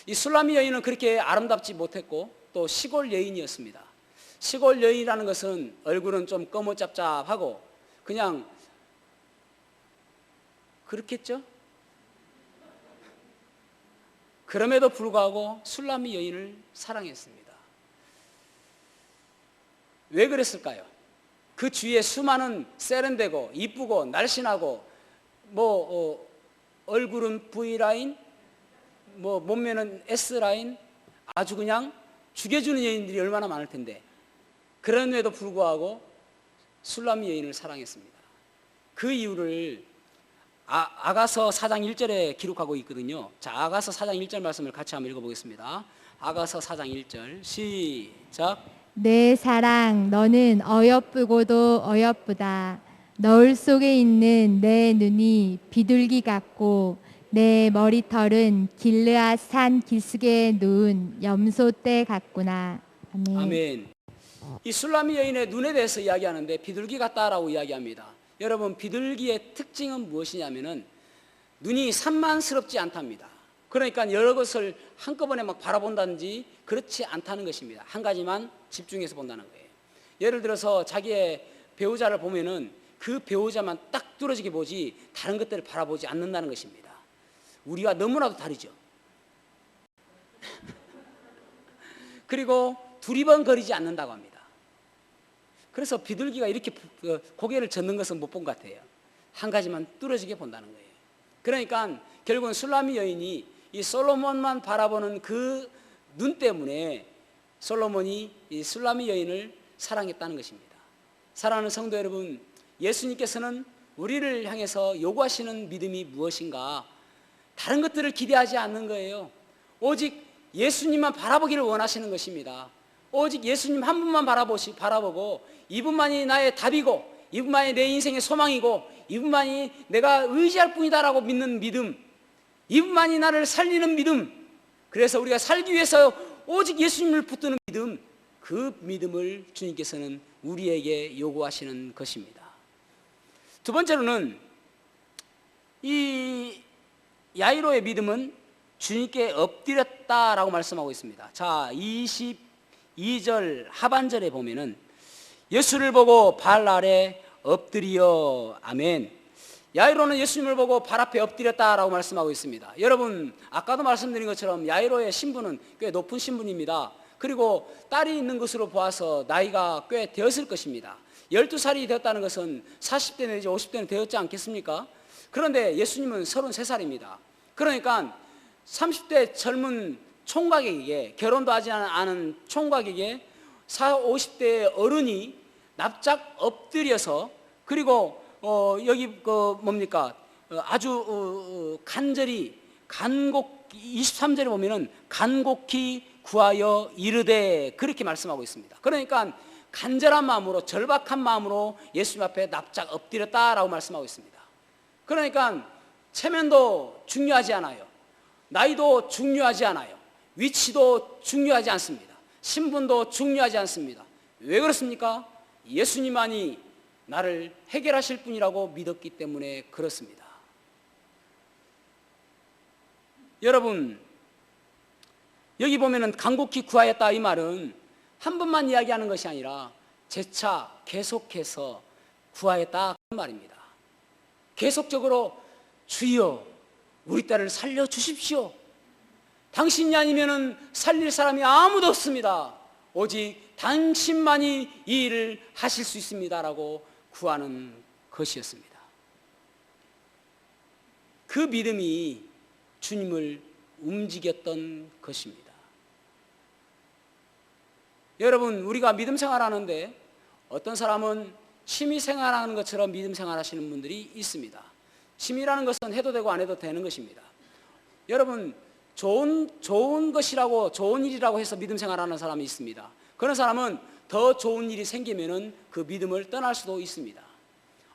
이 술람미 여인은 그렇게 아름답지 못했고 또 시골 여인이었습니다. 시골 여인이라는 것은 얼굴은 좀 꺼뭇짭짭하고 그냥 그렇겠죠? 그럼에도 불구하고 술람미 여인을 사랑했습니다. 왜 그랬을까요? 그 주위에 수많은 세련되고 이쁘고 날씬하고 얼굴은 V라인, 몸매는 S라인, 아주 그냥 죽여주는 여인들이 얼마나 많을 텐데, 그럼에도 불구하고 술람미 여인을 사랑했습니다. 그 이유를 아가서 4장 1절에 기록하고 있거든요. 자, 아가서 4장 1절 말씀을 같이 한번 읽어보겠습니다. 아가서 4장 1절 시작. 내 사랑 너는 어여쁘고도 어여쁘다. 너울 속에 있는 내 눈이 비둘기 같고 내 머리털은 길르앗 산 기슭에 누운 염소떼 같구나. 아멘. 아멘. 이 술람미 여인의 눈에 대해서 이야기하는데 비둘기 같다라고 이야기합니다. 여러분, 비둘기의 특징은 무엇이냐면은 눈이 산만스럽지 않답니다. 그러니까 여러 것을 한꺼번에 막 바라본다든지 그렇지 않다는 것입니다. 한 가지만 집중해서 본다는 거예요. 예를 들어서 자기의 배우자를 보면은 그 배우자만 딱 뚫어지게 보지 다른 것들을 바라보지 않는다는 것입니다. 우리와 너무나도 다르죠. 그리고 두리번거리지 않는다고 합니다. 그래서 비둘기가 이렇게 고개를 젓는 것은 못 본 것 같아요. 한 가지만 뚫어지게 본다는 거예요. 그러니까 결국은 술람미 여인이 이 솔로몬만 바라보는 그 눈 때문에 솔로몬이 이 술람미 여인을 사랑했다는 것입니다. 사랑하는 성도 여러분, 예수님께서는 우리를 향해서 요구하시는 믿음이 무엇인가? 다른 것들을 기대하지 않는 거예요. 오직 예수님만 바라보기를 원하시는 것입니다. 오직 예수님 한 분만 바라보고 이분만이 나의 답이고 이분만이 내 인생의 소망이고 이분만이 내가 의지할 뿐이다라고 믿는 믿음, 이분만이 나를 살리는 믿음, 그래서 우리가 살기 위해서 오직 예수님을 붙드는 믿음, 그 믿음을 주님께서는 우리에게 요구하시는 것입니다. 두 번째로는 이 야이로의 믿음은 주님께 엎드렸다라고 말씀하고 있습니다. 자, 22절 하반절에 보면은 예수를 보고 발 아래 엎드려 아멘. 야이로는 예수님을 보고 발 앞에 엎드렸다라고 말씀하고 있습니다. 여러분, 아까도 말씀드린 것처럼 야이로의 신분은 꽤 높은 신분입니다. 그리고 딸이 있는 것으로 보아서 나이가 꽤 되었을 것입니다. 12살이 되었다는 것은 40대 내지 50대는 되었지 않겠습니까? 그런데 예수님은 33살입니다. 그러니까 30대 젊은 총각에게, 결혼도 하지 않은 총각에게 40, 50대의 어른이 납작 엎드려서, 그리고 여기 아주 간절히 23절에 보면은 간곡히 구하여 이르되 그렇게 말씀하고 있습니다. 그러니까 간절한 마음으로, 절박한 마음으로 예수님 앞에 납작 엎드렸다라고 말씀하고 있습니다. 그러니까 체면도 중요하지 않아요. 나이도 중요하지 않아요. 위치도 중요하지 않습니다. 신분도 중요하지 않습니다. 왜 그렇습니까? 예수님만이 나를 해결하실 분이라고 믿었기 때문에 그렇습니다. 여러분, 여기 보면은 간곡히 구하였다, 이 말은 한 번만 이야기하는 것이 아니라 재차 계속해서 구하였다 그 말입니다. 계속적으로 주여 우리 딸을 살려주십시오. 당신이 아니면 살릴 사람이 아무도 없습니다. 오직 당신만이 이 일을 하실 수 있습니다라고 구하는 것이었습니다. 그 믿음이 주님을 움직였던 것입니다. 여러분, 우리가 믿음 생활하는데 어떤 사람은 취미 생활하는 것처럼 믿음 생활하시는 분들이 있습니다. 취미라는 것은 해도 되고 안 해도 되는 것입니다. 여러분, 좋은 것이라고, 좋은 일이라고 해서 믿음 생활하는 사람이 있습니다. 그런 사람은 더 좋은 일이 생기면은 그 믿음을 떠날 수도 있습니다.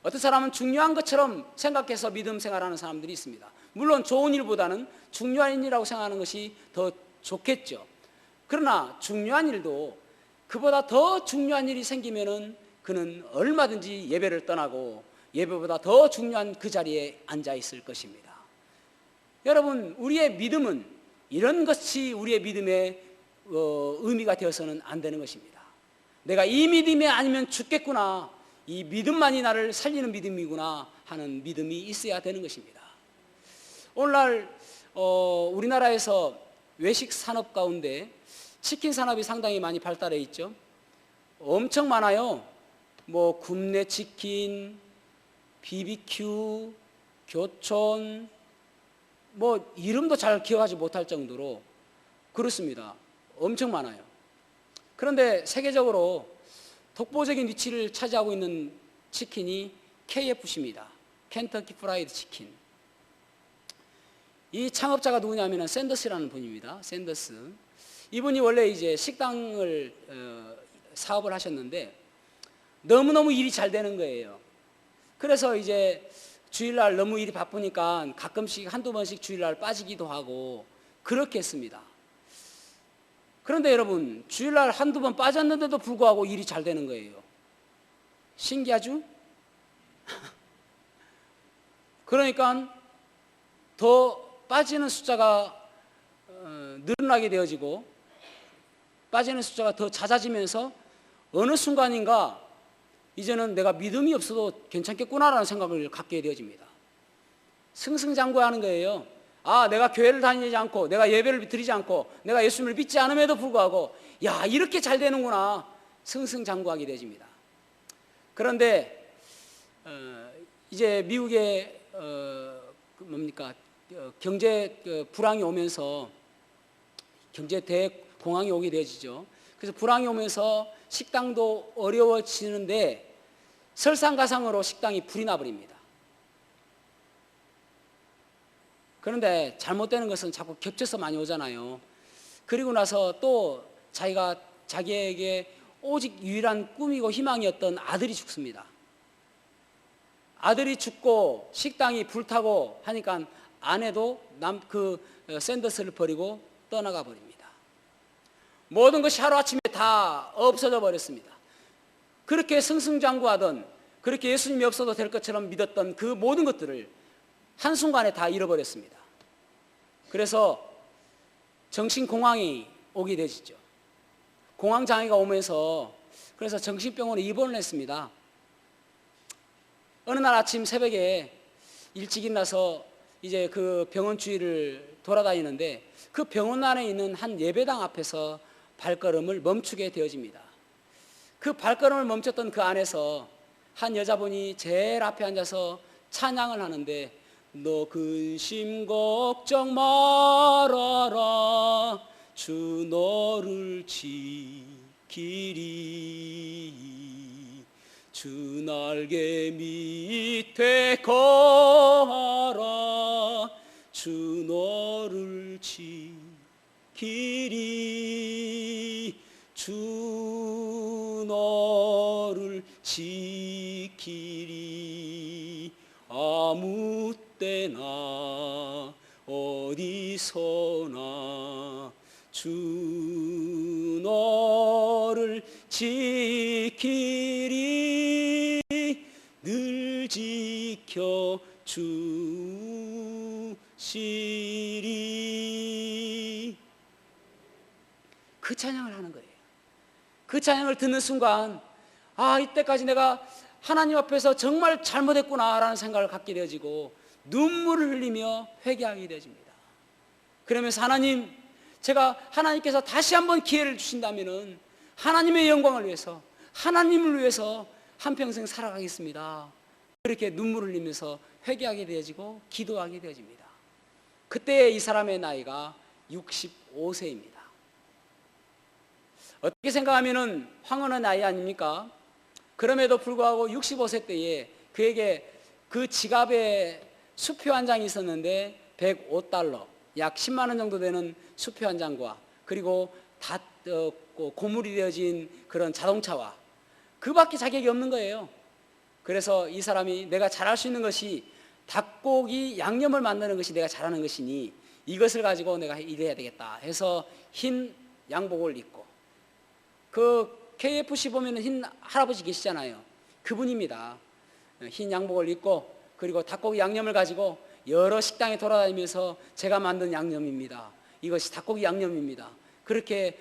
어떤 사람은 중요한 것처럼 생각해서 믿음 생활하는 사람들이 있습니다. 물론 좋은 일보다는 중요한 일이라고 생각하는 것이 더 좋겠죠. 그러나 중요한 일도 그보다 더 중요한 일이 생기면은 그는 얼마든지 예배를 떠나고 예배보다 더 중요한 그 자리에 앉아 있을 것입니다. 여러분, 우리의 믿음은 이런 것이 우리의 믿음의 의미가 되어서는 안 되는 것입니다. 내가 이 믿음이 아니면 죽겠구나, 이 믿음만이 나를 살리는 믿음이구나 하는 믿음이 있어야 되는 것입니다. 오늘날 우리나라에서 외식 산업 가운데 치킨 산업이 상당히 많이 발달해 있죠. 엄청 많아요. 뭐 굽네 치킨, BBQ, 교촌, 뭐 이름도 잘 기억하지 못할 정도로 그렇습니다. 엄청 많아요. 그런데 세계적으로 독보적인 위치를 차지하고 있는 치킨이 KFC입니다. 켄터키 프라이드 치킨. 이 창업자가 누구냐면 샌더스라는 분입니다. 샌더스. 이분이 원래 이제 식당을 사업을 하셨는데 너무너무 일이 잘 되는 거예요. 그래서 이제 주일날 너무 일이 바쁘니까 가끔씩 한두 번씩 주일날 빠지기도 하고 그렇게 했습니다. 그런데 여러분, 주일날 한두 번 빠졌는데도 불구하고 일이 잘 되는 거예요. 신기하죠? 그러니까 더 빠지는 숫자가 늘어나게 되어지고 빠지는 숫자가 더 잦아지면서 어느 순간인가 이제는 내가 믿음이 없어도 괜찮겠구나라는 생각을 갖게 되어집니다. 승승장구하는 거예요. 아, 내가 교회를 다니지 않고 내가 예배를 드리지 않고 내가 예수님을 믿지 않음에도 불구하고 야, 이렇게 잘 되는구나 승승장구하게 되어집니다. 그런데 이제 미국의 경제 불황이 오면서 경제 대공황이 오게 되어지죠. 그래서 불황이 오면서 식당도 어려워지는데 설상가상으로 식당이 불이 나버립니다. 그런데 잘못되는 것은 자꾸 겹쳐서 많이 오잖아요. 그리고 나서 또 자기에게 오직 유일한 꿈이고 희망이었던 아들이 죽습니다. 아들이 죽고 식당이 불타고 하니까 아내도 샌더스를 버리고 떠나가 버립니다. 모든 것이 하루아침에 다 없어져 버렸습니다. 그렇게 승승장구하던, 그렇게 예수님이 없어도 될 것처럼 믿었던 그 모든 것들을 한순간에 다 잃어버렸습니다. 그래서 정신공황이 오게 되시죠. 공황장애가 오면서 그래서 정신병원에 입원을 했습니다. 어느 날 아침 새벽에 일찍 일어나서 이제 그 병원 주위를 돌아다니는데 그 병원 안에 있는 한 예배당 앞에서 발걸음을 멈추게 되어집니다. 그 발걸음을 멈췄던 그 안에서 한 여자분이 제일 앞에 앉아서 찬양을 하는데 너 근심 걱정 말아라 주 너를 지키리 주 날개 밑에 거하라 주 너를 지키리 주 너를 지키리 아무 때나 어디서나 주 너를 지키리 늘 지켜 주시리. 그 찬양을 하는 거예요. 그 찬양을 듣는 순간 아, 이때까지 내가 하나님 앞에서 정말 잘못했구나라는 생각을 갖게 되어지고 눈물을 흘리며 회개하게 되어집니다. 그러면서 하나님, 제가 하나님께서 다시 한번 기회를 주신다면은 하나님의 영광을 위해서, 하나님을 위해서 한평생 살아가겠습니다. 그렇게 눈물을 흘리면서 회개하게 되어지고 기도하게 되어집니다. 그때 이 사람의 나이가 65세입니다. 어떻게 생각하면은 황혼의 나이 아닙니까? 그럼에도 불구하고 65세 때에 그에게 그 지갑에 수표 한 장이 있었는데 $105, 약 10만 원 정도 되는 수표 한 장과 그리고 다 고물이 되어진 그런 자동차와 그밖에 자격이 없는 거예요. 그래서 이 사람이 내가 잘할 수 있는 것이 닭고기 양념을 만드는 것이 내가 잘하는 것이니 이것을 가지고 내가 일해야 되겠다 해서 흰 양복을 입고, 그 KFC 보면 흰 할아버지 계시잖아요. 그분입니다. 흰 양복을 입고 그리고 닭고기 양념을 가지고 여러 식당에 돌아다니면서 제가 만든 양념입니다. 이것이 닭고기 양념입니다. 그렇게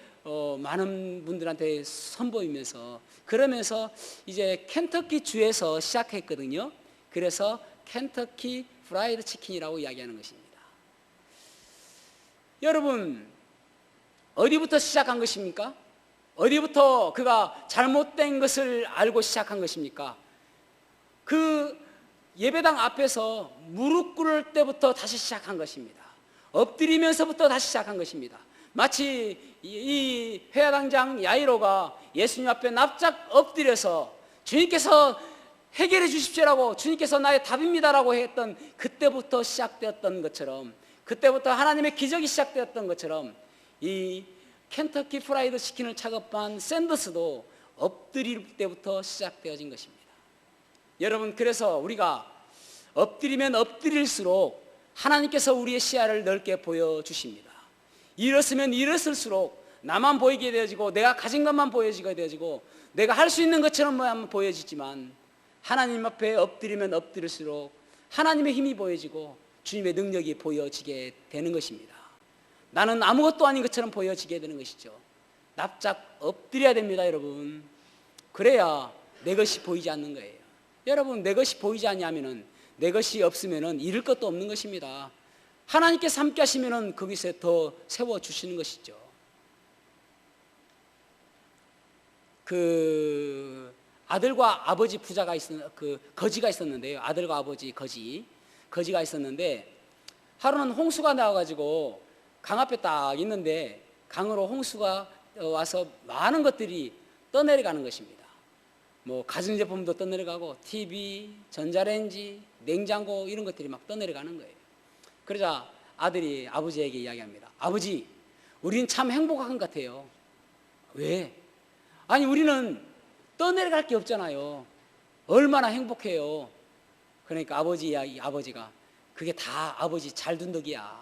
많은 분들한테 선보이면서, 그러면서 이제 켄터키 주에서 시작했거든요. 그래서 켄터키 프라이드 치킨이라고 이야기하는 것입니다. 여러분, 어디부터 시작한 것입니까? 어디부터 그가 잘못된 것을 알고 시작한 것입니까? 그 예배당 앞에서 무릎 꿇을 때부터 다시 시작한 것입니다. 엎드리면서부터 다시 시작한 것입니다. 마치 이 회당장 야이로가 예수님 앞에 납작 엎드려서 주님께서 해결해 주십시오라고 주님께서 나의 답입니다라고 했던 그때부터 시작되었던 것처럼, 그때부터 하나님의 기적이 시작되었던 것처럼 이 켄터키 프라이드 치킨을 창업한 샌더스도 엎드릴 때부터 시작되어진 것입니다. 여러분, 그래서 우리가 엎드리면 엎드릴수록 하나님께서 우리의 시야를 넓게 보여주십니다. 일었으면 일었을수록 나만 보이게 되어지고 내가 가진 것만 보여지게 되어지고 내가 할 수 있는 것처럼 보여지지만 하나님 앞에 엎드리면 엎드릴수록 하나님의 힘이 보여지고 주님의 능력이 보여지게 되는 것입니다. 나는 아무것도 아닌 것처럼 보여지게 되는 것이죠. 납작 엎드려야 됩니다, 여러분. 그래야 내 것이 보이지 않는 거예요. 여러분, 내 것이 보이지 않냐면은, 내 것이 없으면은 잃을 것도 없는 것입니다. 하나님께서 함께 하시면은 거기서 더 세워주시는 것이죠. 그 아들과 아버지 부자가 거지가 있었는데요. 아들과 아버지 거지가 있었는데, 하루는 홍수가 나와가지고 강 앞에 딱 있는데 강으로 홍수가 와서 많은 것들이 떠내려가는 것입니다. 뭐 가전제품도 떠내려가고 TV, 전자레인지, 냉장고 이런 것들이 막 떠내려가는 거예요. 그러자 아들이 아버지에게 이야기합니다. 아버지, 우리는 참 행복한 것 같아요. 왜? 아니, 우리는 떠내려갈 게 없잖아요. 얼마나 행복해요. 그러니까 아버지가 그게 다 아버지 잘둔 덕이야.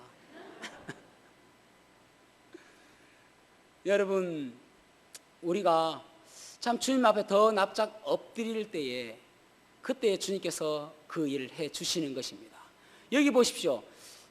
여러분, 우리가 참 주님 앞에 더 납작 엎드릴 때에 그때에 주님께서 그 일을 해 주시는 것입니다. 여기 보십시오.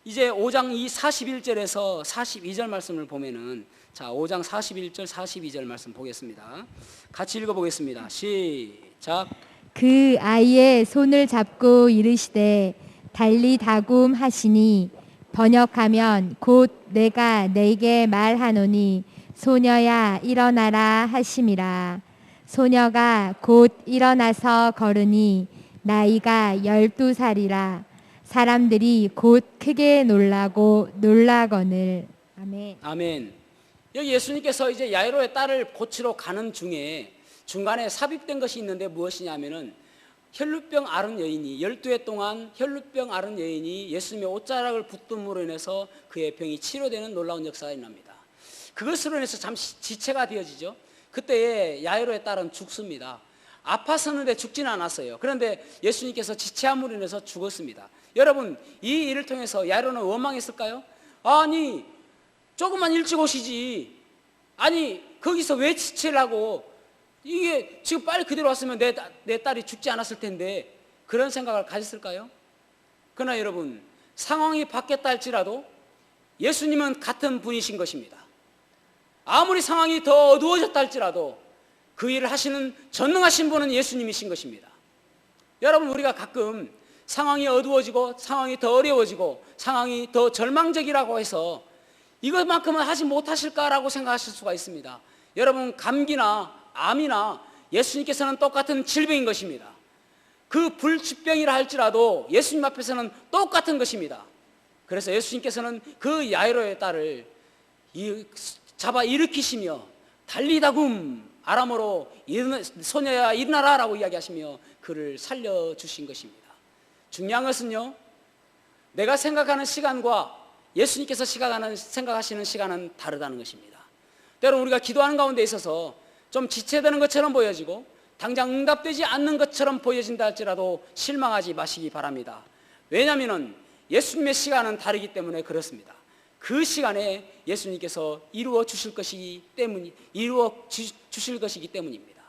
이제 5장 41절에서 42절 말씀을 보면은, 자, 5장 41절 42절 말씀 보겠습니다. 같이 읽어보겠습니다. 시작. 그 아이의 손을 잡고 이르시되 달리다굼 하시니, 번역하면 곧 내가 네게 말하노니 소녀야 일어나라 하심이라. 소녀가 곧 일어나서 걸으니 나이가 12살이라. 사람들이 곧 크게 놀라거늘. 아멘. 아멘. 여기 예수님께서 이제 야이로의 딸을 고치러 가는 중에 중간에 삽입된 것이 있는데 무엇이냐면은, 혈루병 앓은 여인이 12해 동안 혈루병 앓은 여인이 예수님의 옷자락을 붙듦으로 인해서 그의 병이 치료되는 놀라운 역사가 일어납니다. 그것으로 인해서 잠시 지체가 되어지죠. 그때에 야이로의 딸은 죽습니다. 아팠었는데 죽지는 않았어요. 그런데 예수님께서 지체함으로 인해서 죽었습니다. 여러분, 이 일을 통해서 야이로는 원망했을까요? 아니, 조금만 일찍 오시지. 아니, 거기서 왜 지체를 하고, 이게 지금 빨리 그대로 왔으면 내 딸이 죽지 않았을 텐데, 그런 생각을 가졌을까요? 그러나 여러분, 상황이 바뀌었다 할지라도 예수님은 같은 분이신 것입니다. 아무리 상황이 더 어두워졌다 할지라도 그 일을 하시는 전능하신 분은 예수님이신 것입니다. 여러분, 우리가 가끔 상황이 어두워지고 상황이 더 어려워지고 상황이 더 절망적이라고 해서 이것만큼은 하지 못하실까라고 생각하실 수가 있습니다. 여러분, 감기나 암이나 예수님께서는 똑같은 질병인 것입니다. 그 불치병이라 할지라도 예수님 앞에서는 똑같은 것입니다. 그래서 예수님께서는 그 야이로의 딸을 잡아 일으키시며 달리다굼, 아람어로 소녀야 일어나라 라고 이야기하시며 그를 살려주신 것입니다. 중요한 것은요, 내가 생각하는 시간과 예수님께서 생각하시는 시간은 다르다는 것입니다. 때론 우리가 기도하는 가운데 있어서 좀 지체되는 것처럼 보여지고 당장 응답되지 않는 것처럼 보여진다 할지라도 실망하지 마시기 바랍니다. 왜냐하면 예수님의 시간은 다르기 때문에 그렇습니다. 그 시간에 예수님께서 이루어 주실 것이기 때문입니다.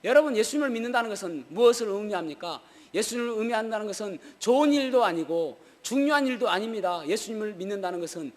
여러분, 예수님을 믿는다는 것은 무엇을 의미합니까? 예수님을 의미한다는 것은 좋은 일도 아니고 중요한 일도 아닙니다. 예수님을 믿는다는 것은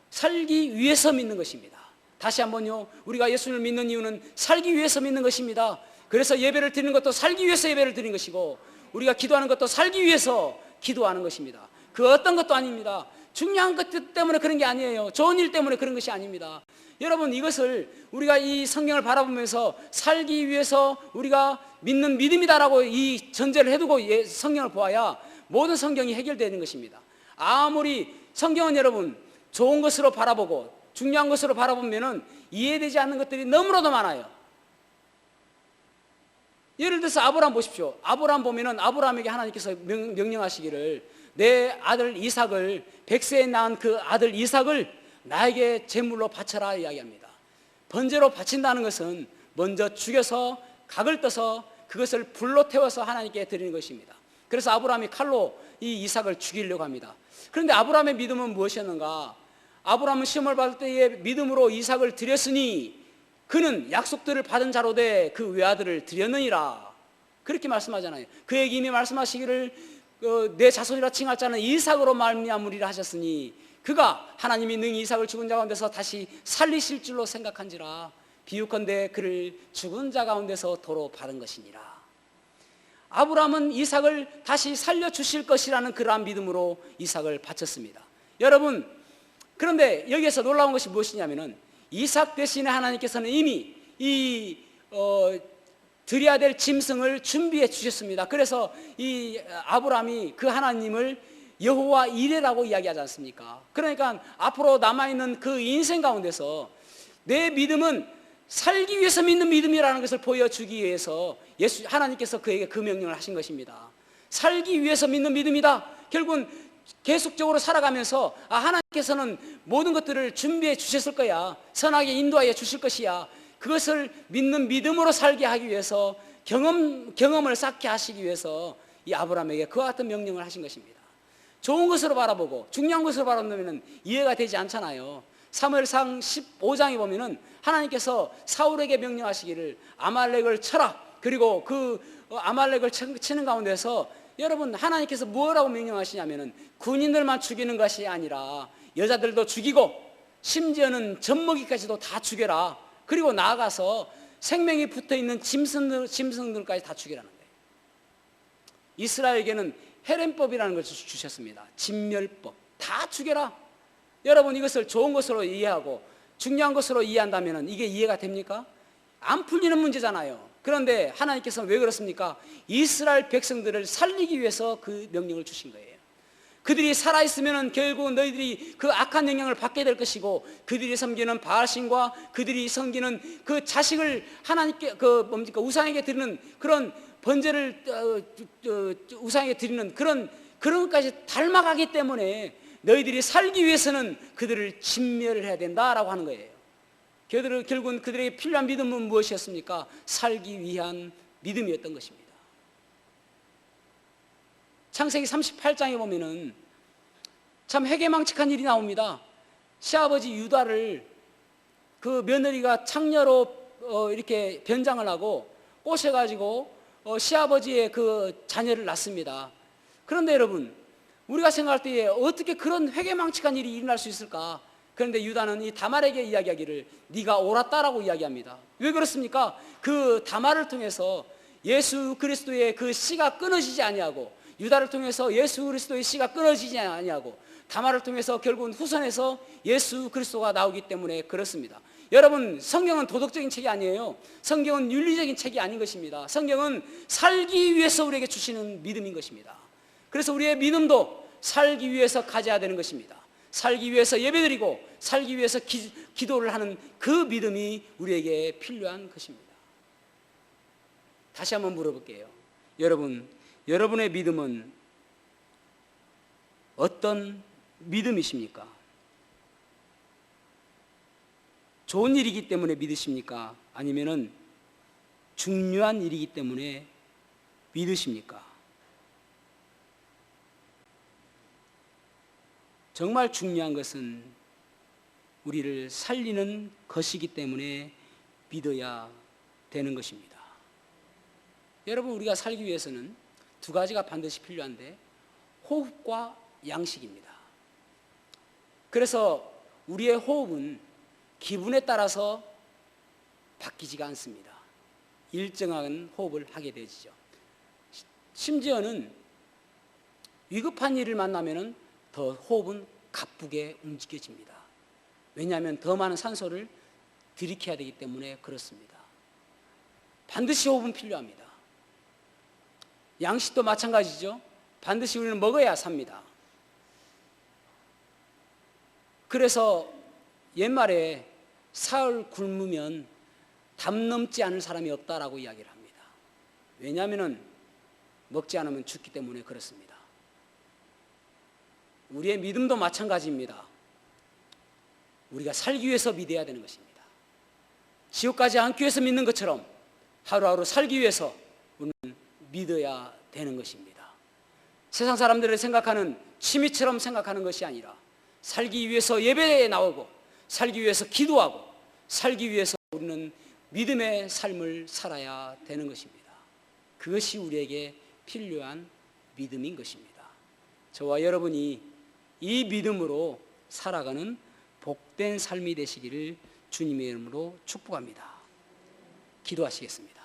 살기 위해서 믿는 것입니다. 다시 한번요, 우리가 예수님을 믿는 이유는 살기 위해서 믿는 것입니다. 그래서 예배를 드리는 것도 살기 위해서 예배를 드리는 것이고, 우리가 기도하는 것도 살기 위해서 기도하는 것입니다. 그 어떤 것도 아닙니다. 중요한 것 때문에 그런 게 아니에요. 좋은 일 때문에 그런 것이 아닙니다. 여러분, 이것을 우리가 이 성경을 바라보면서 살기 위해서 우리가 믿는 믿음이다라고 이 전제를 해두고 성경을 보아야 모든 성경이 해결되는 것입니다. 아무리 성경은 여러분 좋은 것으로 바라보고 중요한 것으로 바라보면은 이해되지 않는 것들이 너무나도 많아요. 예를 들어서 아브라함 보십시오. 아브라함 보면은 아브라함에게 하나님께서 명령하시기를 내 아들 이삭을 100세에 낳은 그 아들 이삭을 나에게 제물로 바쳐라 이야기합니다. 번제로 바친다는 것은 먼저 죽여서 각을 떠서 그것을 불로 태워서 하나님께 드리는 것입니다. 그래서 아브라함이 칼로 이 이삭을 죽이려고 합니다. 그런데 아브라함의 믿음은 무엇이었는가? 아브라함은 시험을 받을 때에 믿음으로 이삭을 드렸으니 그는 약속들을 받은 자로 돼 그 외아들을 드렸느니라. 그렇게 말씀하잖아요. 그에게 이미 말씀하시기를 내 자손이라 칭할 자는 이삭으로 말미암으리라 하셨으니 그가 하나님이 능히 이삭을 죽은 자 가운데서 다시 살리실 줄로 생각한지라. 비유컨대 그를 죽은 자 가운데서 도로 받은 것이니라. 아브라함은 이삭을 다시 살려주실 것이라는 그러한 믿음으로 이삭을 바쳤습니다. 여러분, 그런데 여기에서 놀라운 것이 무엇이냐면은 이삭 대신에 하나님께서는 이미 드려야 될 짐승을 준비해 주셨습니다. 그래서 이 아브라함이 그 하나님을 여호와 이레라고 이야기하지 않습니까? 그러니까 앞으로 남아있는 그 인생 가운데서 내 믿음은 살기 위해서 믿는 믿음이라는 것을 보여주기 위해서 하나님께서 그에게 그 명령을 하신 것입니다. 살기 위해서 믿는 믿음이다. 결국은 계속적으로 살아가면서 하나님께서는 모든 것들을 준비해 주셨을 거야. 선하게 인도하여 주실 것이야. 그것을 믿는 믿음으로 살게 하기 위해서 경험을 쌓게 하시기 위해서 이 아브라함에게 그와 같은 명령을 하신 것입니다. 좋은 것으로 바라보고 중요한 것으로 바라보면 이해가 되지 않잖아요. 사무엘상 15장에 보면은 하나님께서 사울에게 명령하시기를 아말렉을 쳐라. 그리고 그 아말렉을 치는 가운데서 여러분 하나님께서 뭐라고 명령하시냐면은 군인들만 죽이는 것이 아니라 여자들도 죽이고 심지어는 젖먹이까지도 다 죽여라. 그리고 나아가서 생명이 붙어있는 짐승들까지 다 죽이라는 거예요. 이스라엘에게는 헤렘법이라는 것을 주셨습니다. 진멸법. 다 죽여라. 여러분 이것을 좋은 것으로 이해하고 중요한 것으로 이해한다면 이게 이해가 됩니까? 안 풀리는 문제잖아요. 그런데 하나님께서는 왜 그렇습니까? 이스라엘 백성들을 살리기 위해서 그 명령을 주신 거예요. 그들이 살아있으면 결국 너희들이 그 악한 영향을 받게 될 것이고 그들이 섬기는 바알신과 그들이 섬기는 그 자식을 하나님께 우상에게 드리는 그런 번제를 우상에게 드리는 그런 것까지 닮아가기 때문에 너희들이 살기 위해서는 그들을 진멸을 해야 된다라고 하는 거예요. 결국은 그들에게 필요한 믿음은 무엇이었습니까? 살기 위한 믿음이었던 것입니다. 창세기 38장에 보면은 참 해괴망측한 일이 나옵니다. 시아버지 유다를 그 며느리가 창녀로 이렇게 변장을 하고 꼬셔가지고 시아버지의 그 자녀를 낳습니다. 그런데 여러분 우리가 생각할 때에 어떻게 그런 회개망측한 일이 일어날 수 있을까? 그런데 유다는 이 다말에게 이야기하기를 네가 옳았다라고 이야기합니다. 왜 그렇습니까? 그 다말을 통해서 예수 그리스도의 그 씨가 끊어지지 아니하고 유다를 통해서 예수 그리스도의 씨가 끊어지지 아니하고 다말을 통해서 결국은 후손에서 예수 그리스도가 나오기 때문에 그렇습니다. 여러분 성경은 도덕적인 책이 아니에요. 성경은 윤리적인 책이 아닌 것입니다. 성경은 살기 위해서 우리에게 주시는 믿음인 것입니다. 그래서 우리의 믿음도 살기 위해서 가져야 되는 것입니다. 살기 위해서 예배드리고 살기 위해서 기도를 하는 그 믿음이 우리에게 필요한 것입니다. 다시 한번 물어볼게요. 여러분의 믿음은 어떤 믿음이십니까? 좋은 일이기 때문에 믿으십니까? 아니면은 중요한 일이기 때문에 믿으십니까? 정말 중요한 것은 우리를 살리는 것이기 때문에 믿어야 되는 것입니다. 여러분 우리가 살기 위해서는 두 가지가 반드시 필요한데 호흡과 양식입니다. 그래서 우리의 호흡은 기분에 따라서 바뀌지가 않습니다. 일정한 호흡을 하게 되죠. 심지어는 위급한 일을 만나면 더 호흡은 가쁘게 움직여집니다. 왜냐하면 더 많은 산소를 들이켜야 되기 때문에 그렇습니다. 반드시 호흡은 필요합니다. 양식도 마찬가지죠. 반드시 우리는 먹어야 삽니다. 그래서 옛말에 사흘 굶으면 담 넘지 않을 사람이 없다라고 이야기를 합니다. 왜냐하면 먹지 않으면 죽기 때문에 그렇습니다. 우리의 믿음도 마찬가지입니다. 우리가 살기 위해서 믿어야 되는 것입니다. 지옥 가지 않기 위해서 믿는 것처럼 하루하루 살기 위해서 우리는 믿어야 되는 것입니다. 세상 사람들이 생각하는 취미처럼 생각하는 것이 아니라 살기 위해서 예배에 나오고 살기 위해서 기도하고 살기 위해서 우리는 믿음의 삶을 살아야 되는 것입니다. 그것이 우리에게 필요한 믿음인 것입니다. 저와 여러분이 이 믿음으로 살아가는 복된 삶이 되시기를 주님의 이름으로 축복합니다. 기도하시겠습니다.